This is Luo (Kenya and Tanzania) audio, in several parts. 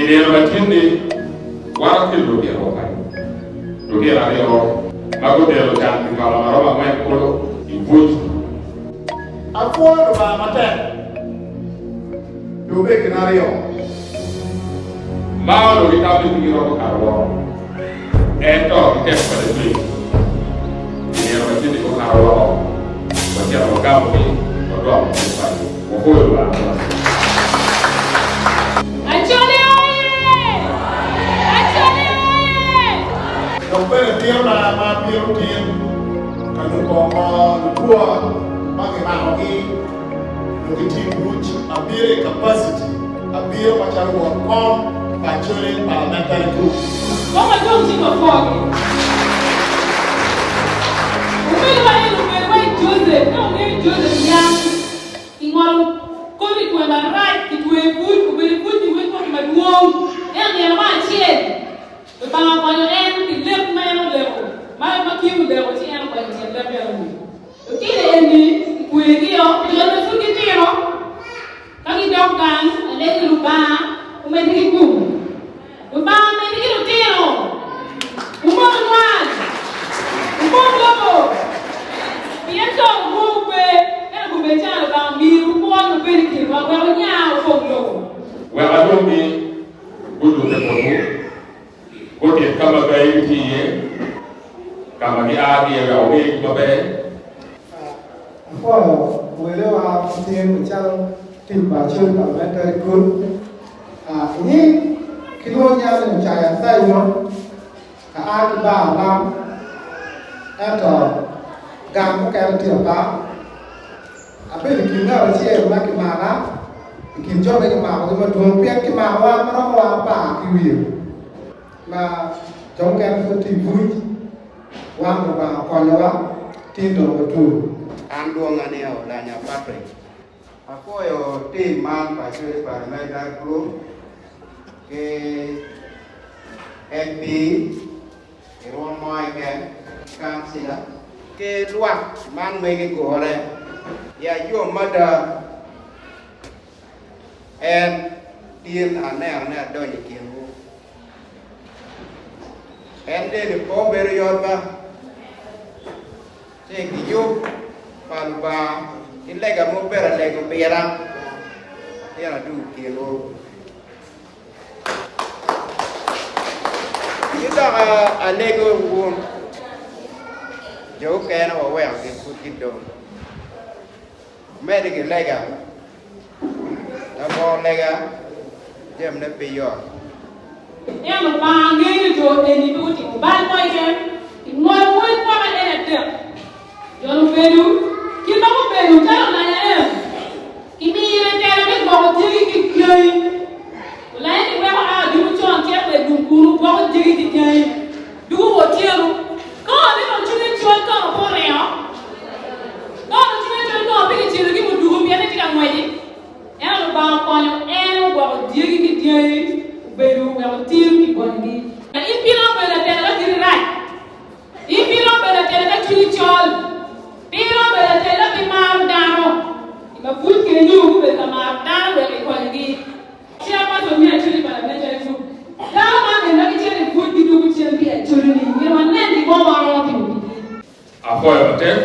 Ini batindi warakil logi rokai. Logi radio. Aku dia cantik kalau marah main polo ibu. Aku ada mata. Logi kenario. Mau logi tahu di kiro karo. Eto kita pada beli. Ini batindi ko karo. Baca kamu ni, berdoa berdoa. Mohon Allah. Acholi! Acholi! Dokter dia nama birutin, kalau kau dua bagaimana lagi, lagi timbuj, abire capacity, abire macam workom, Acholi parliamentary group. Kau macam cakap fogi. Joseph, não é Joseph yang igual como que ela right que tu é muito, tu é como uma duo, é uma tia, o pai quando que lep mais mas que o lep tinha ela quando tinha lep ela o que ele o que eu fui que tinha kaki dokan ele lupa o médico o pai médico tinha o manual o lobo Pienso mupe, era começar a dormir, o povo periquito, agora o nhau fogo. O aluno gudu tepoku, gudu kama gaya tiye, kama ni agi ya gawe babe. Follow, wherever team channel team Bachun parliamentary group. Ini kilonya mencaya tayo, Aliba lam, atau gam cái tiền đó, bây giờ kiếm nào chị em là cái mà đó, kiếm cho mấy cái mà mà thường biết cái mà hoa nó hoa bả cái việc mà trong cái phần thì vui, hoa mà bà còn nhớ tin đồ của chủ. Anh đuông anh em là nhà Patrick. Aku yo tim man pasir parliamentary group ke MP Iron Moy ke Kang Sida. Ke luar man megi ko hore ya yo mada en tien ane do ni kiru en de ko ber yo ba te ki yo palba ilega mo ber lego bera ya du kiru ida alego won Joe can or well get put it down. Medical lega. The more lega, Jim the Pior. Em một bà nghe cho đến đi chỉ có ba quay em, thì ngồi quay qua bên này được. Cho nó về đủ, khi nó có về đủ chắc là em. Khi mi lên đây nó biết bỏ chơi cái chơi. Lấy thì quay qua đi một chỗ kia về đúng cú bỏ chơi cái chơi. Đúng một chiều. Có đi một chút chơi có có rẻ. Có một chút chơi có biết chơi cái một đủ miếng này chỉ cần ngoài đi. Em một bà con em bỏ chơi cái chơi. Beru yang tim dibagi. Impiro bela tela diri rai. Impiro bela tela curi chol. Impiro bela tela kimar dano. Ima put kenyu bela kimar dano bela ikwagi. Siapa tu ni curi pada bela curi. Kalau mana lagi curi put di dulu curi dia curi ni. Ia mana di bawah orang tu. Apa yang betul?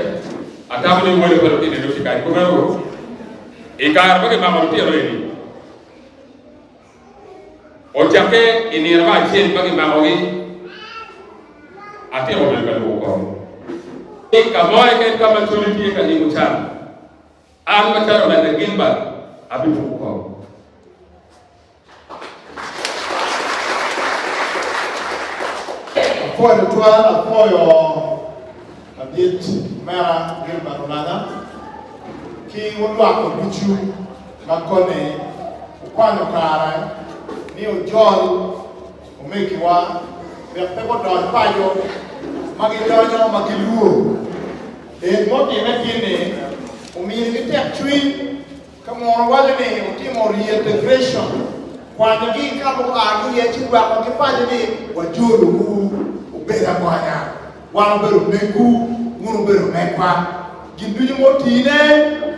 Atau ni boleh berarti di dulu sekarang. Kau ikar bagi mama tu yang ini. O jafe ini raba chen bagi magogi ati o bel bel ko e ka moy ken ka ma tuli ti ka ni mutan an ma taro na Gilbert abi ko Apoio tua, apoio a bit mera Gilbert Olanya ki wonwa ko bichu makone kwano kara ni o John o meki wa be peko don payo magi donyo magi luo e moti na kine o mi ni tek chui kamo wale ne o timo reintegration kwa ngi ka bo a ni e chi wa ko ki paje ni wa jolu ku o bera kwanya wa bero meku ngunu bero mekwa gindu ni moti ne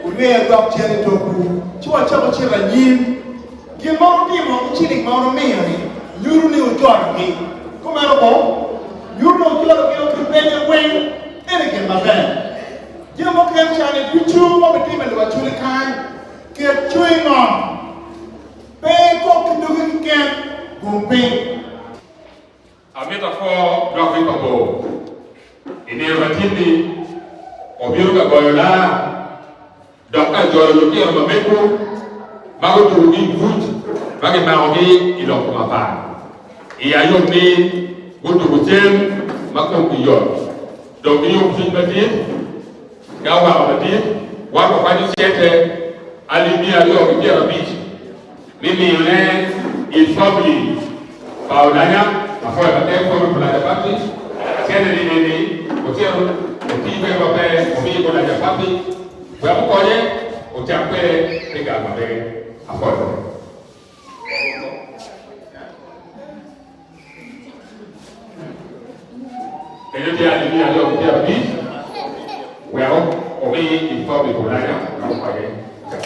o le do chene to ku chi wa chama chi ra nyim Gilbert team on chilling Mount Mary, you knew Jordan. Come out, you know Jordan to bend away, and again, my band. Gilbert can shine it, you of the team and what you can get chewing on. Pay cook to do it again, go pay. A metaphor graphic ago. In a ratini, Obiuka Goyola, Dr. Joyoki of Mameku, Mago to be good, Bagamarogi, Ilokuma. Iayomi, go to Hotel, Macon York. Don't be your sympathy, Gawa Batit, one of my theatre, Aliba, your beach. Mimi land is probably Olanya. Afoi bater for Banyabindi, sende ni hotel, otibe bape, omi ko Banyabindi, wa mukoye, otiape pega bape, afoi. Kaya dia ni dia dia bi, wa omi informe ko Olanya, ka mukoye, ka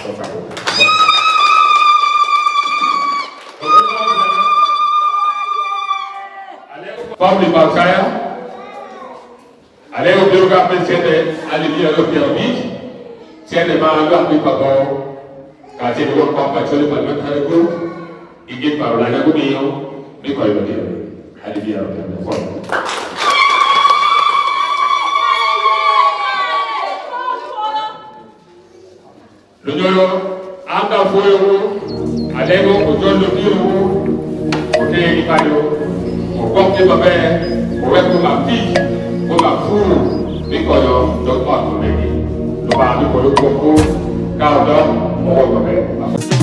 Public Balkaya, Aleo Biruga Pensete, Aliba Lopier Beach, Sende Manga Pipago, Kati Work Acholi Parliamentary Group, Igit Olanya Gumio, Nicoy Aliba Lopier. Luñolo, Anda Fuego, Alego, Ojon Lopier, Ote Ipayo. Comme tu m'avais, on va pour ma fille, pour ma foule, mais quand on doit pas tomber, on va aller pour le concours, car on va